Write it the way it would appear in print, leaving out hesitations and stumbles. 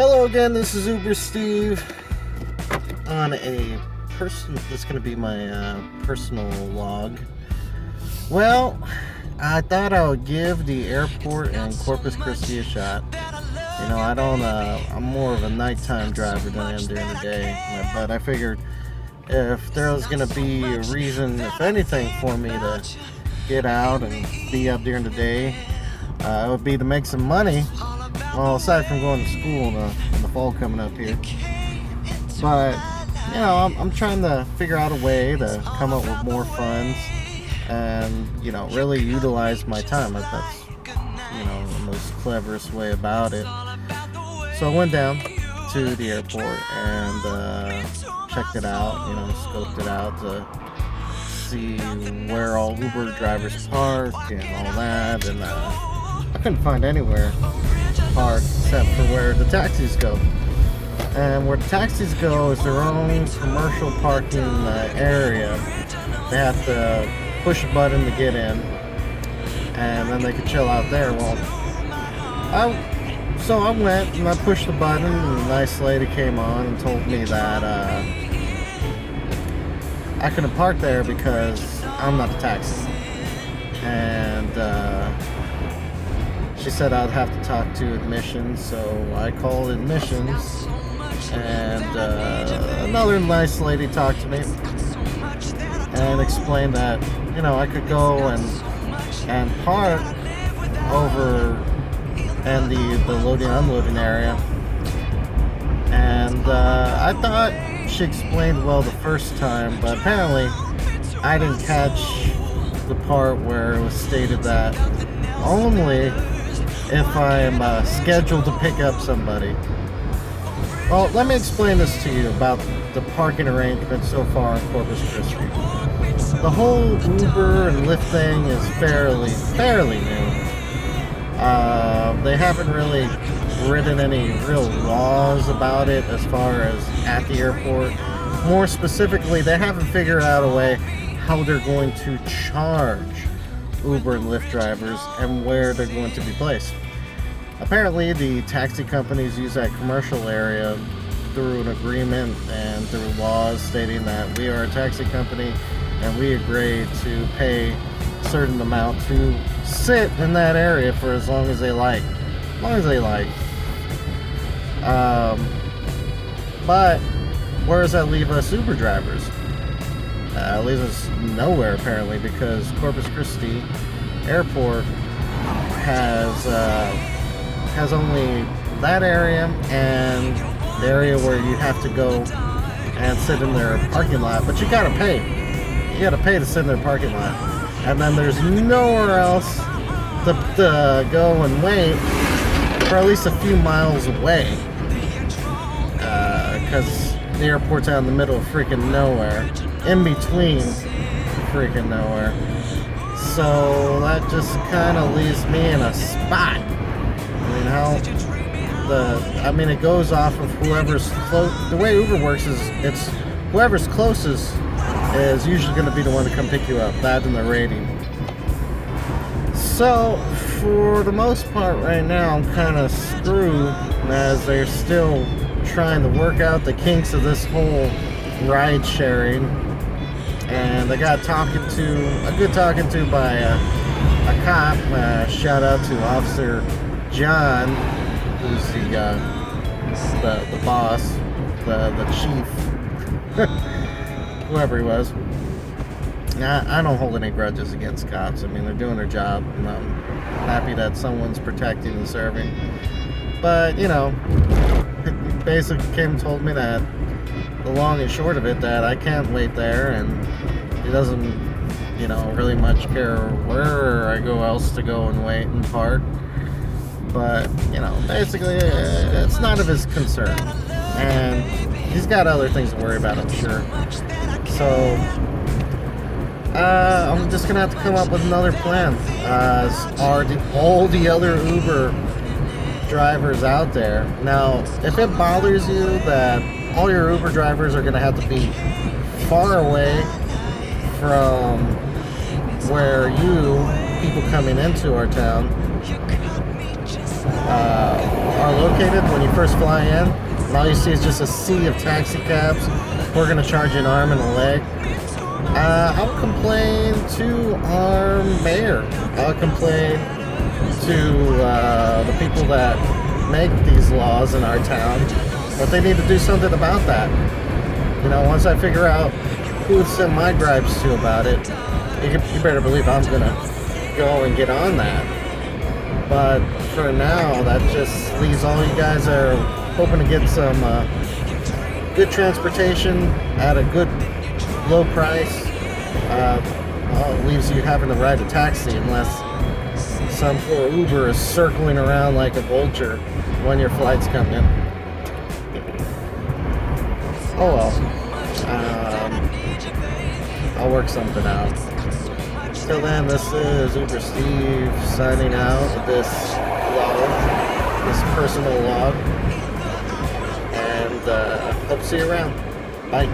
Hello again, this is Uber Steve on a person. This is going to be my personal log. Well, I thought I would give the airport in Corpus Christi a shot. You know, I'm more of a nighttime driver than I am during the day. But I figured if there was going to be a reason, if anything, for me to get out and be up during the day, it would be to make some money. Well, aside from going to school in the fall coming up here. But, you know, I'm trying to figure out a way to come up with more funds and, you know, really utilize my time. That's, you know, the most cleverest way about it. So I went down to the airport and checked it out, you know, scoped it out to see where all Uber drivers park and all that. And I couldn't find anywhere park except for where the taxis go. And where the taxis go is their own commercial parking area. They have to push a button to get in, and then they could chill out there. Well, I went and I pushed the button, and a nice lady came on and told me that I couldn't park there because I'm not a taxi. And she said I'd have to talk to admissions, so I called admissions, and another nice lady talked to me and explained that, you know, I could go and park over in the loading unloading area. And I thought she explained well the first time, but apparently I didn't catch the part where it was stated that only if I'm scheduled to pick up somebody. Well, let me explain this to you about the parking arrangement so far in Corpus Christi. The whole Uber and Lyft thing is fairly new. They haven't really written any real laws about it as far as at the airport. More specifically, they haven't figured out a way how they're going to charge Uber and Lyft drivers and where they're going to be placed. Apparently, the taxi companies use that commercial area through an agreement and through laws stating that we are a taxi company and we agree to pay a certain amount to sit in that area for as long as they like. But where does that leave us Uber drivers? It leaves us nowhere, apparently, because Corpus Christi Airport has only that area and the area where you have to go and sit in their parking lot, but you gotta pay. You gotta pay to sit in their parking lot. And then there's nowhere else to go and wait for at least a few miles away. Because the airport's out in the middle of freaking nowhere. In between freaking nowhere. So that just kind of leaves me in a spot. I mean, it goes off of whoever's close. The way Uber works is it's whoever's closest is usually going to be the one to come pick you up. That and the rating. So for the most part right now, I'm kind of screwed as they're still trying to work out the kinks of this whole ride sharing. And I got a good talking to by a cop. Shout out to Officer John, who's the boss, the chief, whoever he was. I don't hold any grudges against cops. I mean, they're doing their job, and I'm happy that someone's protecting and serving. But, you know, he basically came and told me that the long and short of it, that I can't wait there, and he doesn't, you know, really much care where I go else to go and wait and park. But, you know, basically, it's none of his concern. And he's got other things to worry about, I'm sure. So, I'm just going to have to come up with another plan. As are all the other Uber drivers out there. Now, if it bothers you that all your Uber drivers are going to have to be far away from where people coming into our town, are located when you first fly in. And all you see is just a sea of taxi cabs. We're going to charge you an arm and a leg. I'll complain to our mayor. I'll complain to the people that make these laws in our town. But they need to do something about that. You know, once I figure out who to send my gripes to about it, you better believe I'm going to go and get on that. But for now, that just leaves all you guys that are hoping to get some good transportation at a good low price. Well, it leaves you having to ride a taxi unless some poor Uber is circling around like a vulture when your flight's coming in. Oh well. I'll work something out. Till then, this is Uber Steve signing out with this log, this personal log, and hope to see you around. Bye.